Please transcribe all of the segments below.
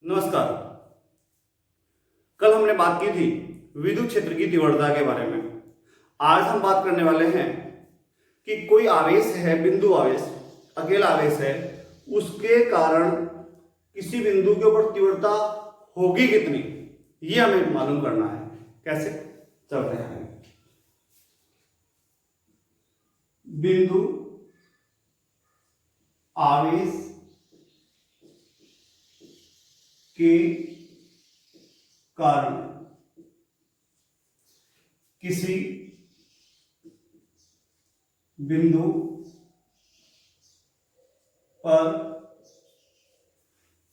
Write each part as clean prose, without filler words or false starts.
नमस्कार। कल हमने बात की थी विद्युत क्षेत्र की तीव्रता के बारे में। आज हम बात करने वाले हैं कि कोई आवेश है, बिंदु आवेश, अकेला आवेश है, उसके कारण किसी बिंदु के ऊपर तीव्रता होगी कितनी, ये हमें मालूम करना है। कैसे? चलते हैं। बिंदु आवेश के कारण किसी बिंदु पर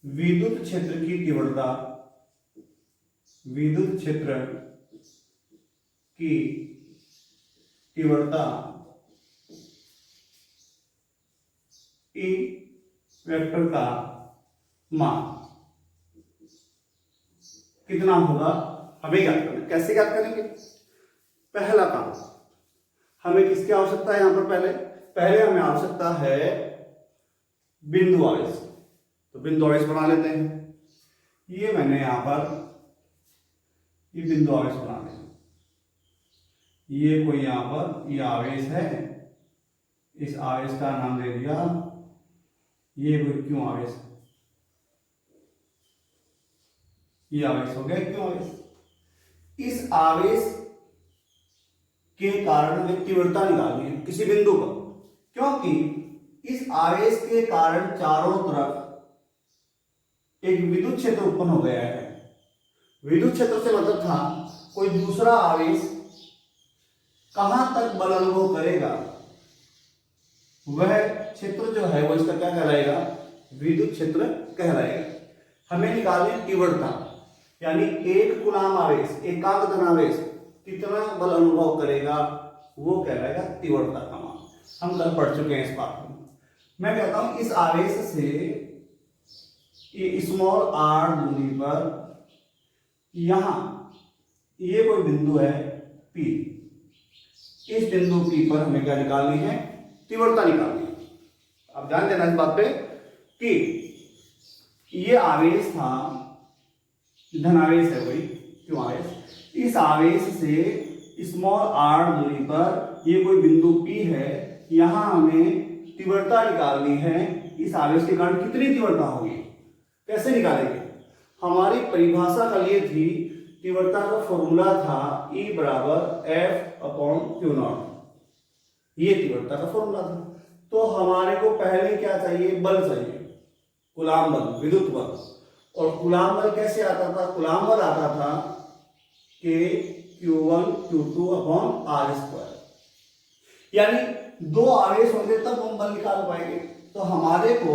विद्युत क्षेत्र की तीव्रता, विद्युत क्षेत्र की तीव्रता ई वेक्टर का मान कितना होगा, हमें ज्ञात करना है। कैसे ज्ञात करेंगे? पहला काम, हमें किसकी आवश्यकता है? यहां पर पहले हमें आवश्यकता है बिंदु आवेश। तो बिंदु आवेश बना लेते हैं। ये मैंने यहां पर ये बिंदु आवेश बना लिया। ये कोई यहां पर ये आवेश है, इस आवेश का नाम दे दिया, ये कोई क्यों आवेश है, ये आवेश हो गया क्यों आवेश। इस आवेश के कारण हमें तीव्रता निकालनी है किसी बिंदु पर, क्योंकि इस आवेश के कारण चारों तरफ एक विद्युत क्षेत्र उत्पन्न हो गया है। विद्युत क्षेत्र से मतलब था कोई दूसरा आवेश कहां तक बल अनुभव करेगा, वह क्षेत्र जो है वो इसका क्या कहलाएगा? विद्युत क्षेत्र कहलाएगा। हमें निकालनी तीव्रता, यानी एक कूलाम आवेश, एकांक धनावेश कितना बल अनुभव करेगा, वो कहलाएगा तीव्रता का मान। हम कल पढ़ चुके हैं इस बात को। मैं कहता हूं इस आवेश से ये स्मॉल आर दूरी पर यहां ये कोई बिंदु है P, इस बिंदु P पर हमें क्या निकालनी है? तीव्रता निकालनी है। आप ध्यान देना इस बात पे कि ये आवेश था, धनावेश है कोई क्यों आवेश, इस आवेश से स्मॉल r दूरी पर ये कोई बिंदु P है, यहां हमें तीव्रता निकालनी है। इस आवेश के कारण कितनी तीव्रता होगी, कैसे निकालेंगे? हमारी परिभाषा कल ये थी, तीव्रता का फॉर्मूला था E बराबर F/Q0, ये तीव्रता का फॉर्मूला था। तो हमारे को पहले क्या चाहिए? बल चाहिए, कूलाम बल, विद्युत बल। और कूलाम बल कैसे आता था? कूलाम बल आता था K Q1 Q2/r², यानी दो आवेश होंगे तब हम बल निकाल पाएंगे। तो हमारे को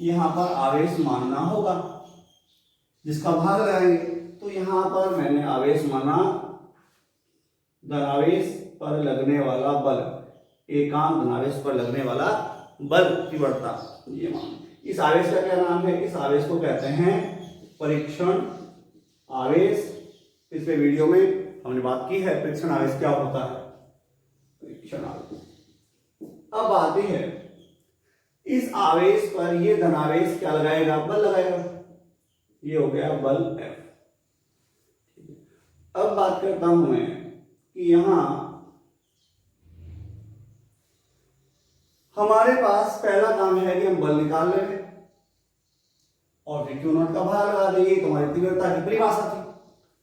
यहां पर आवेश मानना होगा जिसका भाग लगाएंगे। तो यहां पर मैंने आवेश माना, धनावेश पर लगने वाला बल, एकांक धनावेश पर लगने वाला बल तीव्रता, ये मान। इस आवेश का क्या नाम है? इस आवेश को कहते हैं परीक्षण आवेश। पिछले वीडियो में हमने बात की है परीक्षण आवेश क्या होता है, परीक्षण आवेश। अब आती है इस आवेश पर ये धनावेश क्या लगाएगा? बल लगाएगा। ये हो गया बल F। अब बात करता हूं मैं कि यहां हमारे पास पहला काम है कि हम बल निकाल लें और फिर Q0 का भाग लगा देंगे। तो हमारी तीव्रता की परिभाषा थी।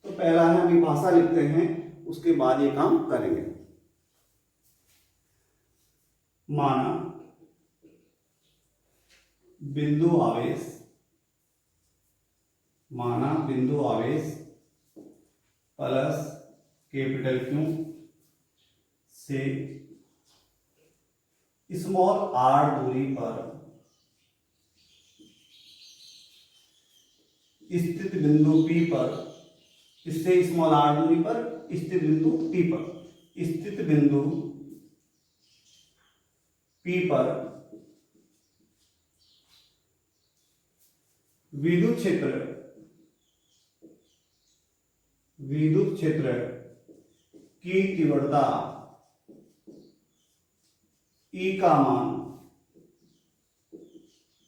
तो पहला है हम भाषा लिखते हैं, उसके बाद ये काम करेंगे। माना बिंदु आवेश, माना बिंदु आवेश प्लस कैपिटल Q से स्मॉल r दूरी पर स्थित बिंदु P पर, इससे स्मॉल r दूरी पर स्थित बिंदु P पर, स्थित बिंदु P पर विद्युत क्षेत्र की तीव्रता E का मान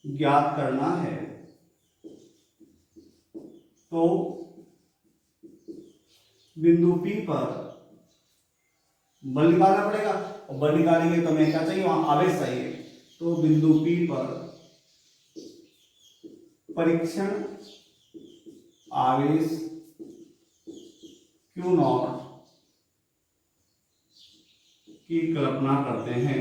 ज्ञात करना है। तो बिंदु P पर बल निकालना पड़ेगा, और बल निकालेंगे तो हमें क्या चाहिए, वहां आवेश चाहिए। तो बिंदु P पर परीक्षण आवेश Q0 की कल्पना करते हैं।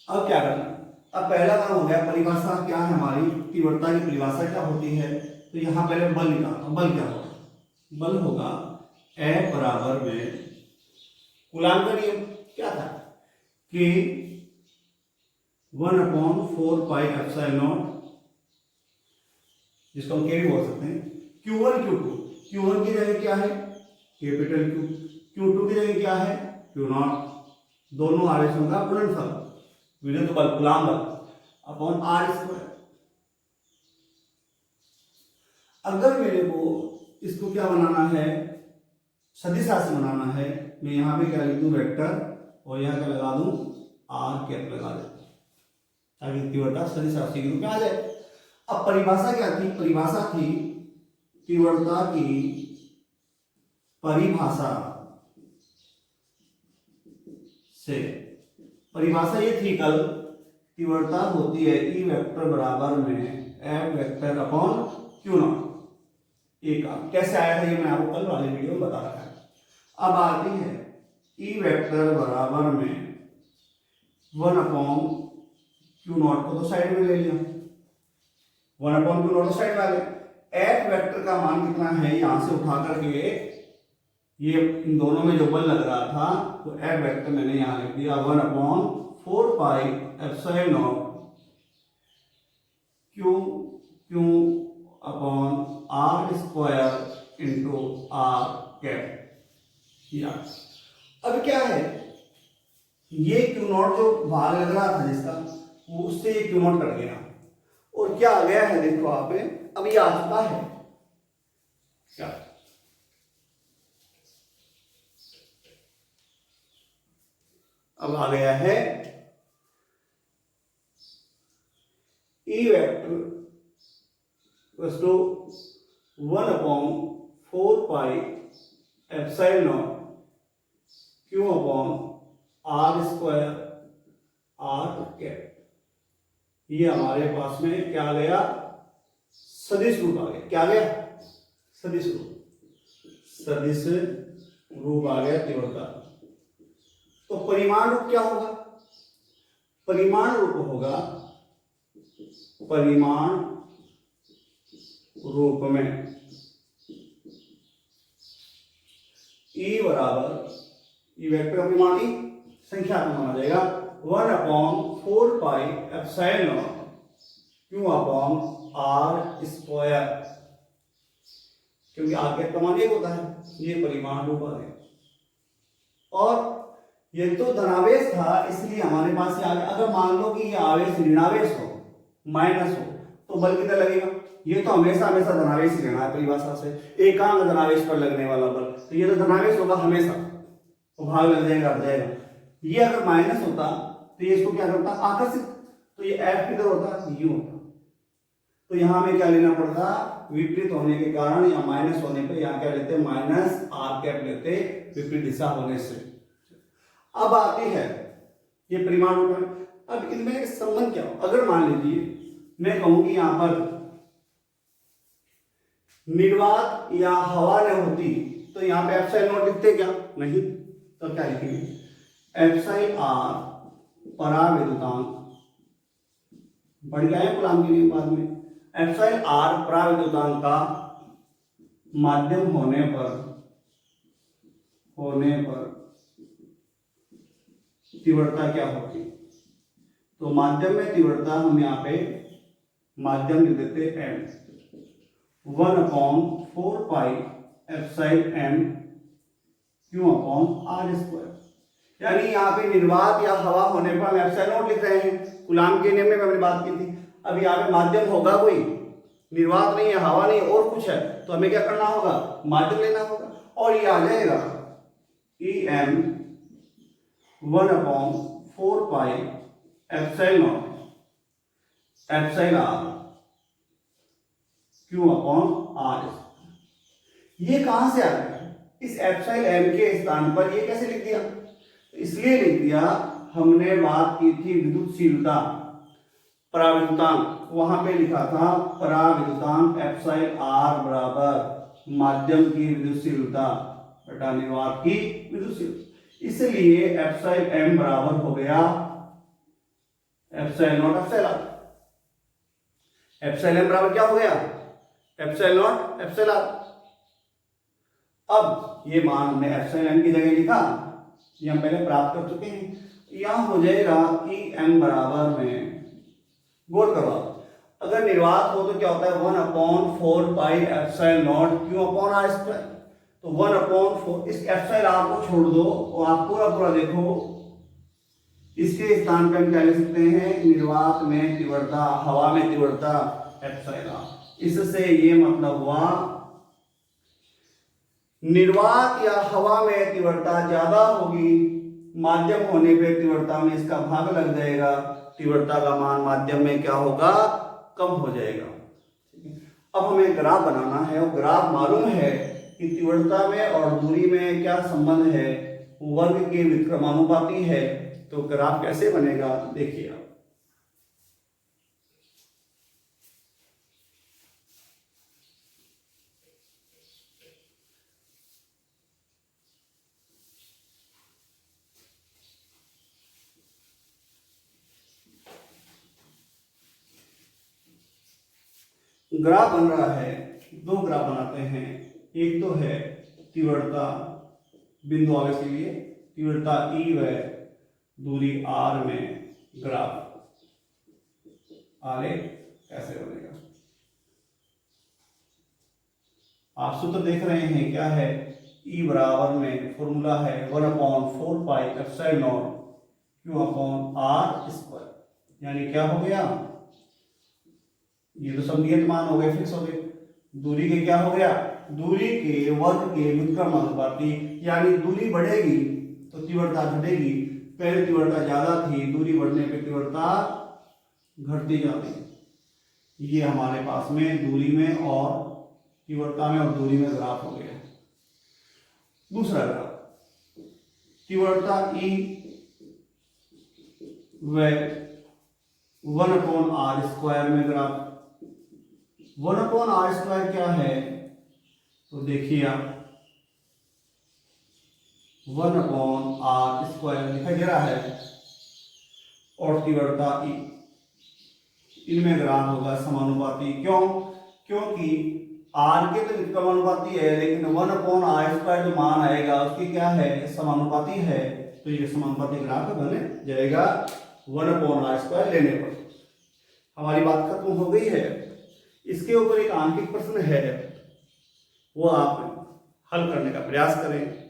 अब क्या करना, अब पहला काम हो गया, परिभाषा क्या है हमारी, तीव्रता की परिभाषा क्या होती है। तो यहां पहले बल निकालना, बल क्या होगा, बल होगा F बराबर में कूलाम का नियम क्या था कि 1/4πε0, जिसको हम के भी बोल सकते हैं, Q1 Q2, Q1 की जगह क्या है कैपिटल Q, Q2 की जगह क्या है Q0, दोनों आवेशों का गुणनफल विद्युत बल कूलाम बल अपॉन R स्क्वायर। अगर मेरे को इसको क्या बनाना है, सदिश राशि बनाना है, मैं यहाँ पे क्या लिख दूं वेक्टर, और यहाँ क्या लगा दूं R कैप लगा देता हूं, ताकि तीव्रता सदिश राशि के रूप में आ जाए। अब परिभाषा क्या थी, परिभाषा थी तीव्रता की परिभाषा से, परिभाषा ये थी कल, तीव्रता होती है E वेक्टर बराबर में F वेक्टर अपॉन Q0। एक कैसे आया था ये मैं आपको कल वाले वीडियो में बता रहा है। अब आती है E वेक्टर बराबर में 1/Q0 को तो साइड में ले लिया, 1/Q0 तो साइड में आ गया। F वेक्टर का मान कितना है, यहां से उठा करके ये इन दोनों में जो बल लग रहा था, तो F वेक्टर मैंने यहां लिख दिया 1/4πε0 Q upon R square into R cap. अब क्या है, ये Q0 जो भाग लग रहा था जिसका, वो उससे ये Q0 कट गया, और क्या आ गया है देखो आप, अब ये आ चुका है क्या, अब आ गया है E vector equals to 1/4πε0 Q upon R square R cap. ये हमारे पास में क्या आ गया, सदिश रूप आ गया, क्या आ गया सदिश रूप आ गया तीव्रता। तो परिमाण रूप क्या होगा, परिमाण रूप होगा, परिमाण रूप में E बराबर, E वेक्टर का परिमाण E संख्या में माना जाएगा 1/4πε0 Q अपॉन R स्क्वायर, क्योंकि R का मान एक होता है, ये परिमाण रूप आ गया। और ये तो धनावेश था, इसलिए हमारे पास ये आ गया। अगर मान लो कि ये आवेश ऋणावेश हो, माइनस हो, तो बल कितना लगेगा, ये तो हमेशा धनावेश ही रहना है परिभाषा से, एकांक धनावेश पर लगने वाला बल, तो ये तो धनावेश होगा हमेशा, तो भाग लग जाएगा, हट जाएगा। ये अगर माइनस होता तो ये इसको क्या करता आकर्षित, तो ये F किधर होता, यू होता। तो यहां हमें क्या लेना पड़ता, विपरीत होने के कारण या माइनस होने पे यहाँ क्या लेते, माइनस R कैप लेते, विपरीत दिशा होने से। अब आती है ये परिमाण रूप में। अब इनमें एक संबंध क्या हो, अगर मान लीजिए मैं कहूं कि यहां पर निर्वात या हवा न होती, तो यहां पे ε0 लिखते क्या, नहीं, तो क्या लिखेंगे εr पराविद्युतांक, बढ़ गया है कूलाम के लिए बाद में, εr पराविद्युतांक का माध्यम होने पर तीव्रता क्या होती, तो माध्यम में तीव्रता हम यहाँ पे माध्यम लिख देते m, 1/4πε0 Q upon R square. यानी यहाँ पे निर्वात या हवा होने पर हम ε0 लिख रहे हैं, कूलाम के नियम में हमने बात की थी। अब यहाँ पे माध्यम होगा कोई, निर्वात नहीं है, हवा नहीं, और कुछ है, तो हमें क्या करना होगा, माध्यम लेना होगा, और ये आ जाएगा Em 1/4πε0 epsilon R Q upon R. ये कहां से आ गया? इस एप्सिलॉन एम के स्थान पर ये कैसे लिख दिया? इसलिए लिख दिया, हमने बात की थी विद्युतशीलता पराविद्युतांक, वहां पे लिखा था पराविद्युतांक एप्सिलॉन आर बराबर माध्यम की विद्युतशीलता बटा निर्वात की विद्युतशीलता। इसलिए एप्सिलॉन एम बराबर हो गया epsilon naught epsilon R. Epsilon M बराबर क्या हो गया? Epsilon naught epsilon R. अब ये मान हमने एप्सिलॉन एम की जगह लिखा, ये हम पहले प्राप्त कर चुके हैं। यहां हो जाएगा कि एम बराबर में, गौर करो, अगर निर्वात हो तो क्या होता है 1/4 pi epsilon naught Q upon R square. तो 1/4, इस एप्सिलॉन आर को छोड़ दो और आप पूरा पूरा देखो, इसके स्थान पे हम क्या लिख सकते हैं? निर्वात में तीव्रता, हवा में तीव्रता एप्सिलॉन आर। इससे ये मतलब हुआ निर्वात या हवा में तीव्रता ज्यादा होगी, माध्यम होने पे तीव्रता में इसका भाग लग जाएगा, तीव्रता का मान माध्यम में क्या होगा? कम हो जाएगा। अब हमें ग्राफ बनाना है और ग्राफ मालूम है कि तीव्रता में और दूरी में क्या संबंध है, वर्ग के व्युत्क्रमानुपाती है। तो ग्राफ कैसे बनेगा देखिए आप। ग्राफ बन रहा है, दो ग्राफ बनाते हैं। एक तो है तीव्रता बिंदु आवेश के लिए, तीव्रता ई व दूरी आर में ग्राफ आलेख कैसे बनेगा। आप सूत्र देख रहे हैं, क्या है? ई बराबर में फॉर्मूला है 1/4 pi epsilon naught Q upon R square. यानी क्या हो गया? ये तो सब नियत मान हो गए, फिक्स हो गए। दूरी के क्या हो गया? दूरी के वर्ग के व्युत्क्रमानुपाती, यानी दूरी बढ़ेगी तो तीव्रता घटेगी। पहले तीव्रता ज्यादा थी, दूरी बढ़ने पे तीव्रता घटती जाती। ये हमारे पास में दूरी में और तीव्रता में और दूरी में ग्राफ हो गया। दूसरा ग्राफ तीव्रता ई व 1/r स्क्वायर में ग्राफ। 1/r स्क्वायर क्या है? तो देखिए आप 1/r स्क्वायर दिखाई दे रहा है और तीव्रता ई, इनमें ग्राफ होगा समानुपाती। क्यों? क्योंकि आर के तो व्युत्क्रमानुपाती है, लेकिन 1/r स्क्वायर जो मान आएगा उसकी क्या है? समानुपाती है। तो ये समानुपाती ग्राफ बन जाएगा 1/r स्क्वायर लेने पर। हमारी बात खत्म हो गई है। इसके ऊपर एक आंकिक प्रश्न है, वो आप हल करने का प्रयास करें।